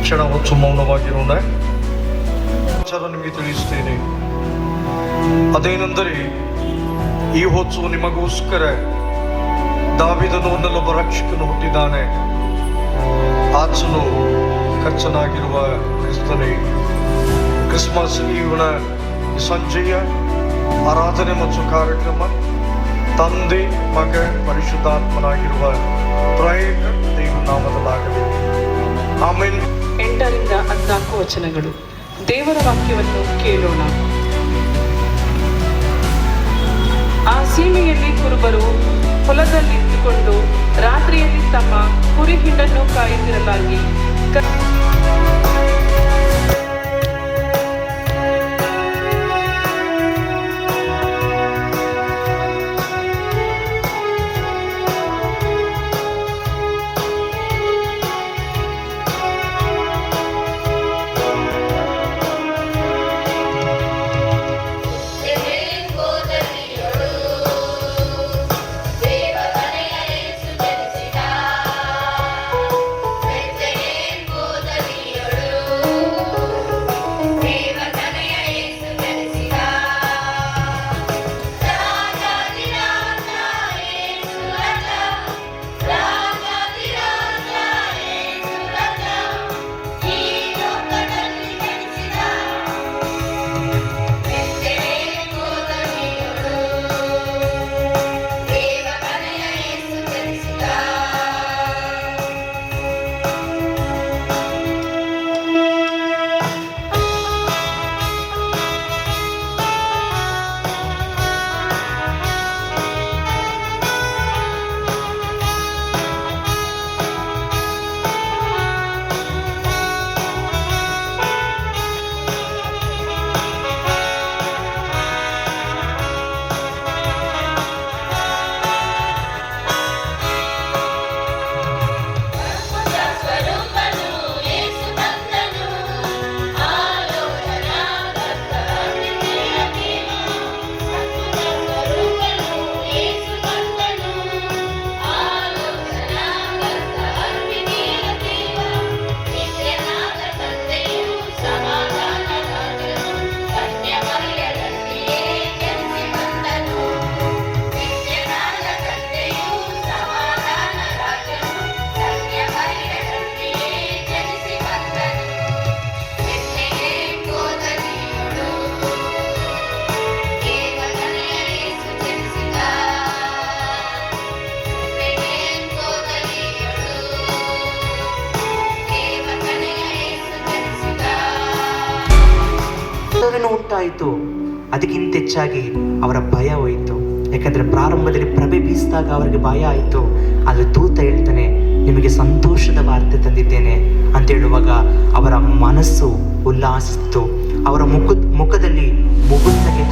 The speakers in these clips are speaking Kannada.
ಕ್ಷಣ ಹೊತ್ತು ಮೌನವಾಗಿರೋಣ. ವಿಚಾರ ನಿಮಗೆ ತಿಳಿಸ್ತೇನೆ. ಅದೇನೆಂದರೆ, ಈ ಹೊತ್ತು ನಿಮಗೋಸ್ಕರ ದಾವೀದನು ಅನ್ನಲೊಬ್ಬ ರಕ್ಷಕನು ಹುಟ್ಟಿದ್ದಾನೆ. ಆತನು ಕರ್ತನಾಗಿರುವ ಕ್ರಿಸ್ತನೇ. ಕ್ರಿಸ್ಮಸ್ ಈವ್ನ ಸಂಜೆಯ ಆರಾಧನೆ ಮತ್ತು ಕಾರ್ಯಕ್ರಮ ತಂದೆ, ಮಗ, ಪರಿಶುದ್ಧಾತ್ಮನಾಗಿರುವ ತ್ರೈಕ ದೇವ ನಾಮದಲ್ಲಾಗಲಿ. ಆಮೆನ್. 8ರಿಂದ 14 ವಚನಗಳು. ದೇವರ ವಾಕ್ಯವನ್ನು ಕೇಳೋಣ. ಆ ಸೀಮೆಯಲ್ಲಿ ಕುರುಬರು ಹೊಲದಲ್ಲಿ ಇದ್ದುಕೊಂಡು ರಾತ್ರಿಯಲ್ಲಿ ತಮ್ಮ ಕುರಿ ಹಿಂಡನ್ನು ಕಾಯುತ್ತಿರಲಾಗಿ ಉಂಟಾಯಿತು. ಅದಕ್ಕಿಂತ ಹೆಚ್ಚಾಗಿ ಅವರ ಭಯ ಹೋಯಿತು. ಯಾಕಂದ್ರೆ ಪ್ರಾರಂಭದಲ್ಲಿ ಪ್ರಭೆ ಬೀಸಿದಾಗ ಅವರಿಗೆ ಭಯ ಆಯಿತು. ಆದರೆ ದೂತ ಹೇಳ್ತಾನೆ, ನಿಮಗೆ ಸಂತೋಷದ ವಾರ್ತೆ ತಂದಿದ್ದೇನೆ ಅಂತ ಹೇಳುವಾಗ ಅವರ ಮನಸ್ಸು ಉಲ್ಲಾಸಿಸಿತು. ಅವರ ಮುಖದಲ್ಲಿ ಮುಗುಳ್ನಗೆ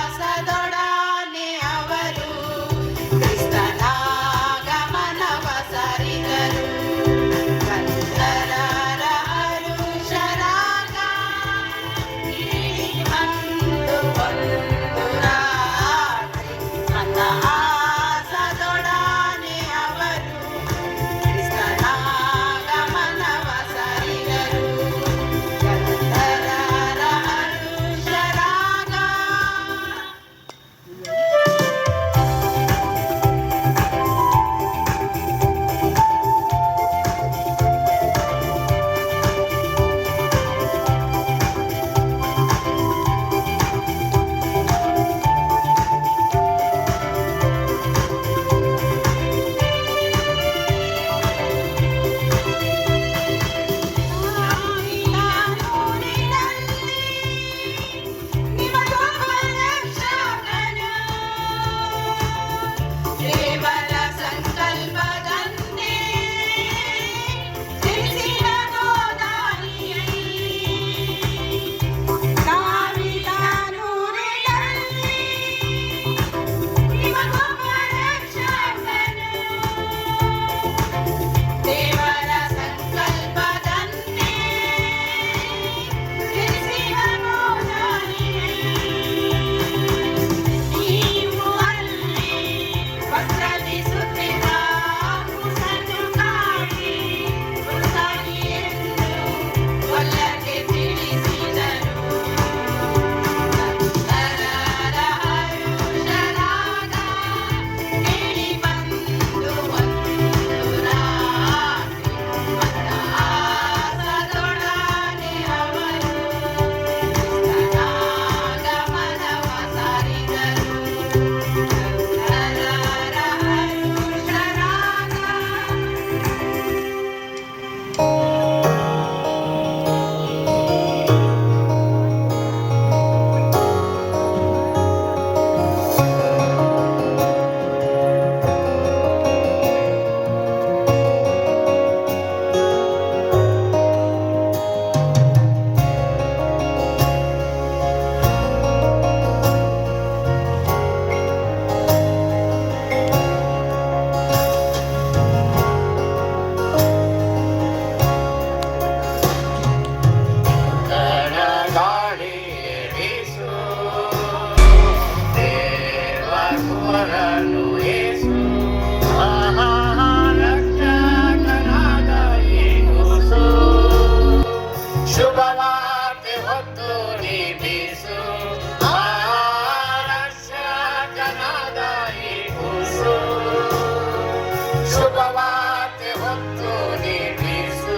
ಮತಹಾಸದೊಡನೆ ಅವರು ಕ್ರಿಸ್ತನ ಶುಭವಾರ್ತೆ ಹೊತ್ತು ನೀ ಬೀಸು ರಕ್ಷಕನಾದ ಯೇಸು ಶುಭವಾರ್ತೆ ಹೊತ್ತು ನೀ ಬೀಸು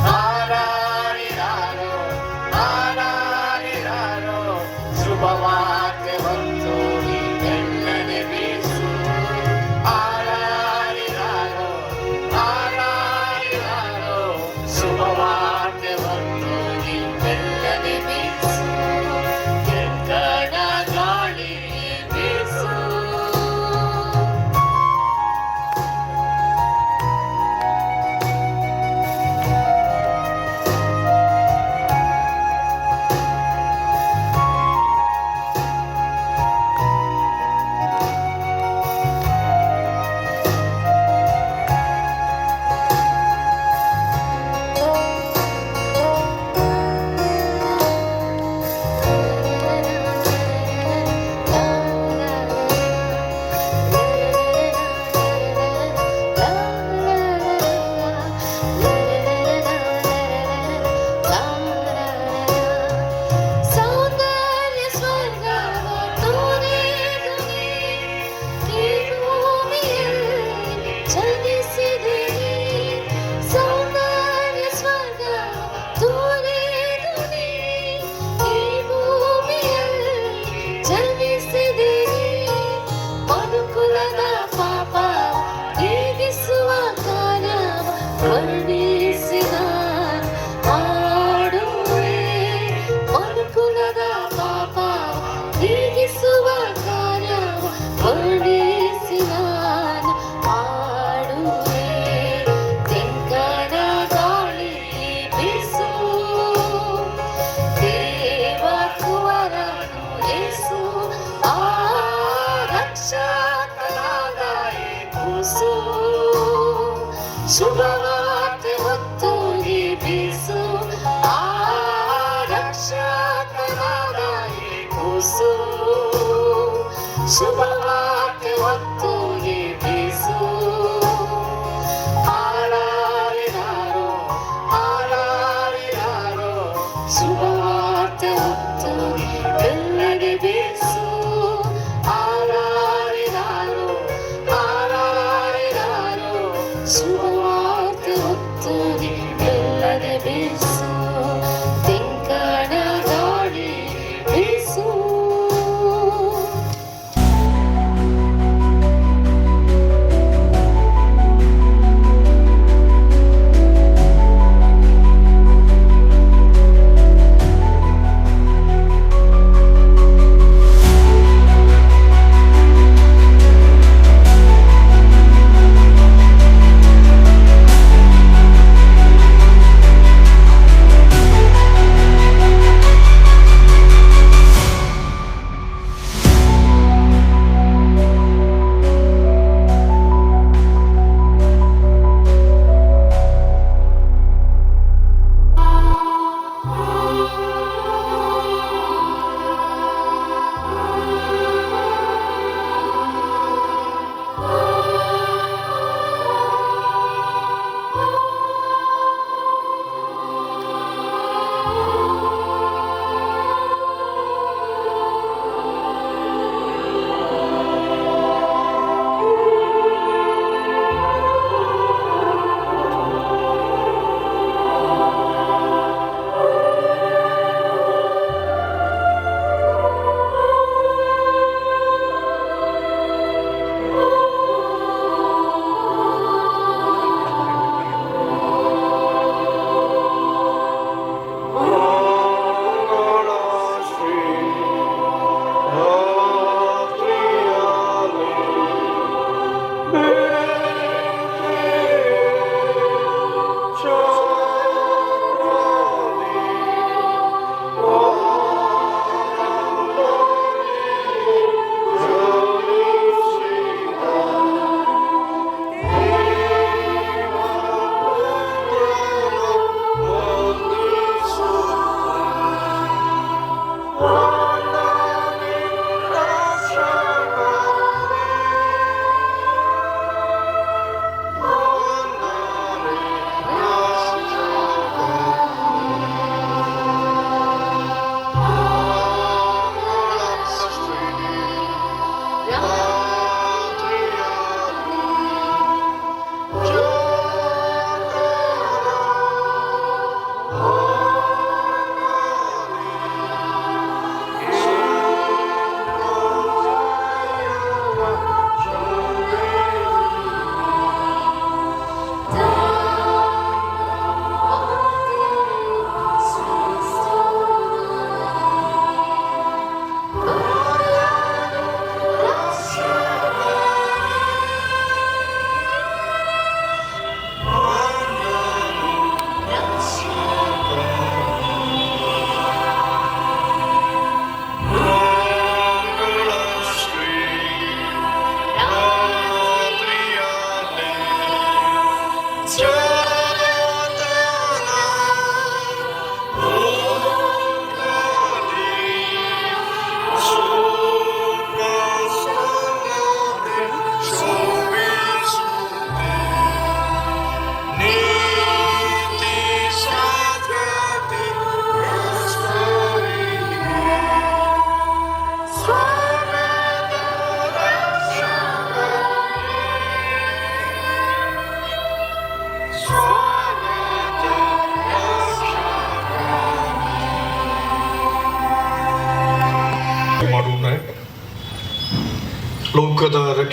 ಹಾರಾಡಿರಾರೋ ಹಾರಾಡಿರಾರೋ ಶುಭವಾರ್ತೆ ಹೊತ್ತು ನೀ ಬೆಳ್ಳನೆ ಬೀಸು ಹಾರಾಡಿರಾರೋ ಹಾರಾಡಿರಾರೋ ಶುಭವಾರ್ತೆ ಹೊತ್ತು ನೀ ಬೆಳ್ಳನೆ ಬೀಸು ಕೆಂಗಡ ಗಾಳಿ ಬೀಸು ಸೌಂದರ್ಯ ಸ್ವರ್ಗವ ತೋರಿದು ಈ ಭೂಮಿಯಲ್ಲಿ ಚಲಿಸಿದೆ ಸೌಂದರ್ಯ ಸ್ವರ್ಗವ ತೋರಿದು ಈ ಭೂಮಿಯಲ್ಲಿ ಚಲಿಸಿದೆ ಮನುಕುಲದ ಪಾಪ ನೀಗಿಸುವ ಕಾರ್ಯವ ವರ್ಣಿಸಿದ ಹಾಡುವೆ ಮನುಕುಲದ ಪಾಪ ನೀಗಿಸುವ ಕಾರ್ಯವ ವರ್ಣಿಸಿದ ಹಾಡುವೆ ತೆಂಕಣ ಗಾಳಿ ಬೀಸು ದೇವ ಕುವರನು ಯೇಸು ರಕ್ಷಕನಾದ ಯೇಸು ಶುಭವಾರ್ತೆ ಹೊತ್ತು ನೀ ಬೀಸು ರಕ್ಷಕನಾದ ಯೇಸು ಶುಭವಾರ್ತೆ ಹೊತ್ತು ನೀ ಬೀಸು ಹಾರಾಡಿರಾರೋ ಹಾರಾಡಿರಾರೋ ಶುಭವಾರ್ತೆ ಹೊತ್ತು ನೀ ಬೆಳ್ಳನೆ ಬೀಸು ಹಾರಾಡಿರಾರೋ ಹಾರಾಡಿರಾರೋ ಶುಭವಾರ್ತೆ ಹೊತ್ತು ನೀ ಬೆಳ್ಳನೆ ಬೀಸು ತೆಂಕಣ ಗಾಳಿ ಬೀಸು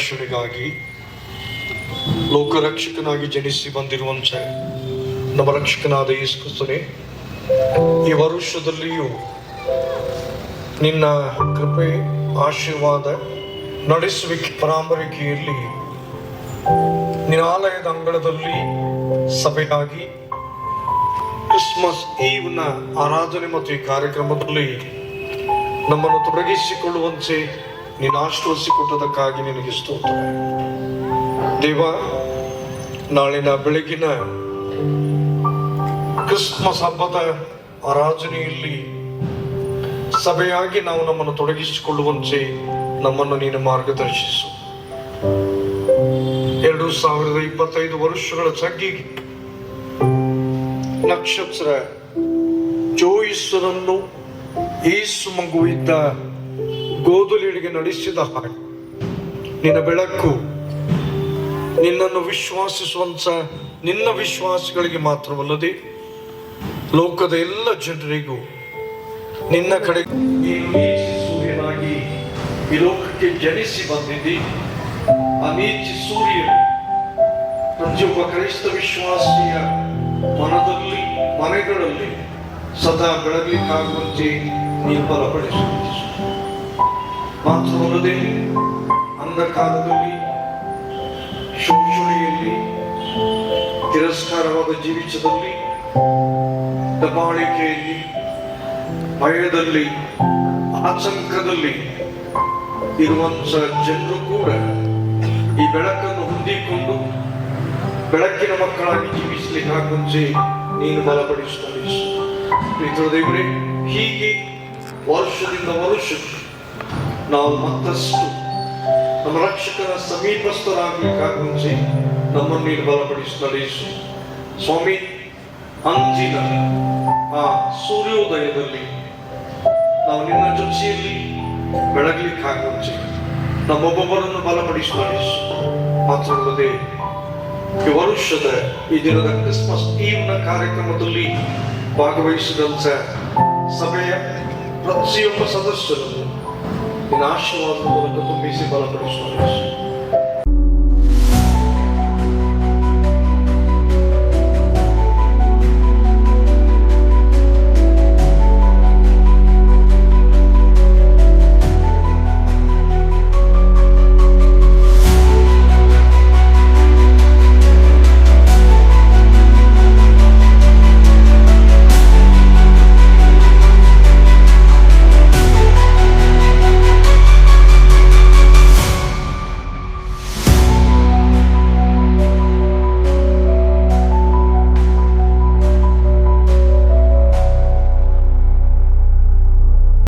ರಕ್ಷಣೆಗಾಗಿ ಲೋಕರಕ್ಷಕನಾಗಿ ಜನಿಸಿ ಬಂದಿರುವಂತ ನಮ್ಮ ರಕ್ಷಕನಾದ ಯೇಸು ಕ್ರಿಸ್ತನೇ, ಈ ವರುಷದಲ್ಲಿಯೂ ನಿನ್ನ ಕೃಪೆ, ಆಶೀರ್ವಾದ, ನಡೆಸುವಿಕೆ, ಪರಾಮರಿಕೆಯಲ್ಲಿ ನಿನ್ನ ಆಲಯದ ಅಂಗಳದಲ್ಲಿ ಸಭೆಯಾಗಿ ಕ್ರಿಸ್ಮಸ್ ಈವ್ನ ಆರಾಧನೆ ಮತ್ತು ಈ ಕಾರ್ಯಕ್ರಮದಲ್ಲಿ ನಮ್ಮನ್ನು ತೊಡಗಿಸಿಕೊಳ್ಳುವಂತೆ ನೀನು ಆಶೀರ್ವದಿಸಿಕೊಟ್ಟದಕ್ಕಾಗಿ ನಿನಗೆ ಸ್ತೋತ್ರ. ದೇವ, ನಾಳಿನ ಬೆಳಗಿನ ಕ್ರಿಸ್ಮಸ್ ಹಬ್ಬದ ಆರಾಧನೆಯಲ್ಲಿ ಸಭೆಯಾಗಿ ನಾವು ನಮ್ಮನ್ನು ತೊಡಗಿಸಿಕೊಳ್ಳುವಂತೆ ನಮ್ಮನ್ನು ನೀನು ಮಾರ್ಗದರ್ಶಿಸು. 2025 ವರ್ಷಗಳ ತಗ್ಗಿಗೆ ನಕ್ಷತ್ರ ಜೋಯಿಸರನ್ನು ಯೇಸು ಮಗುವಿದ್ದ ಗೋಧುಲಿಗೆ ನಡೆಸಿದ ಹಾಗೆ ನಿನ್ನ ಬೆಳಕು ನಿನ್ನನ್ನು ವಿಶ್ವಾಸಿಸುವಂತ ನಿನ್ನ ವಿಶ್ವಾಸಿಗಳಿಗೆ ಮಾತ್ರವಲ್ಲದೆ ಲೋಕದ ಎಲ್ಲ ಜನರಿಗೂ ನಿನ್ನ ಕಡೆ ನೀನು ನೀತಿ ಸೂರ್ಯನಾಗಿ ಈ ಲೋಕಕ್ಕೆ ಜನಿಸಿ ಬಂದಿದ್ದಿ. ಆ ನೀತಿ ಸೂರ್ಯನು ಪ್ರತಿಯೊಬ್ಬ ಕ್ರೈಸ್ತ ವಿಶ್ವಾಸಿಯ ಮನದಲ್ಲಿ, ಮನೆಗಳಲ್ಲಿ ಸದಾ ಬೆಳಗಲಿಕ್ಕಾಗುವಂತೆ ನೀನು ಬಲಪಡಿಸು. ಮಾತ್ರವಲ್ಲದೆ ಅಂಧಕಾರದಲ್ಲಿ, ಶೋಷಣೆಯಲ್ಲಿ, ತಿರಸ್ಕಾರವಾದ ಜೀವಿತದಲ್ಲಿ, ದಬ್ಬಾಳಿಕೆಯಲ್ಲಿ, ಭಯದಲ್ಲಿ, ಆತಂಕದಲ್ಲಿ ಇರುವಂತ ಜನರು ಕೂಡ ಈ ಬೆಳಕನ್ನು ಹೊಂದಿಕೊಂಡು ಬೆಳಕಿನ ಮಕ್ಕಳಾಗಿ ಜೀವಿಸಲಿಕ್ಕಾಗುವಂತೆ ನೀನು ಬಲಪಡಿಸುತ್ತದೆ. ದೇವರೇ, ಹೀಗೆ ವರ್ಷದಿಂದ ವರ್ಷಕ್ಕೆ ನಾವು ಮತ್ತಷ್ಟು ನಮ್ಮ ರಕ್ಷಕನ ಸಮೀಪಸ್ಥರಾಗಲಿಕ್ಕಾಗುವಂತೆ ನಮ್ಮನ್ನು ನೀನು ಬಲಪಡಿಸಿ ನಡೆಸು ಸ್ವಾಮಿ. ಅಂಚಿನ ಆ ಸೂರ್ಯೋದಯದಲ್ಲಿ ನಾವು ನಿನ್ನ ಜೊತೆಯಲ್ಲಿ ಬೆಳಗಲಿಕ್ಕಾಗುವಂತೆ ನಮ್ಮೊಬ್ಬೊಬ್ಬರನ್ನು ಬಲಪಡಿಸಿ ನಡೆಸು. ಮಾತ್ರವಲ್ಲದೆ ಈ ವರ್ಷದ ಈ ದಿನದ ಕ್ರಿಸ್ಮಸ್ ಈವ್ನ ಕಾರ್ಯಕ್ರಮದಲ್ಲಿ ಭಾಗವಹಿಸಿದಂತ ಸಭೆಯ ಪ್ರತಿಯೊಬ್ಬ ಸದಸ್ಯರನ್ನು ನಿನ್ನ ಆಶೀರ್ವಾದದ ಮೂಲಕ ತುಂಬಿಸಿ ಬಲಪಡಿಸುವ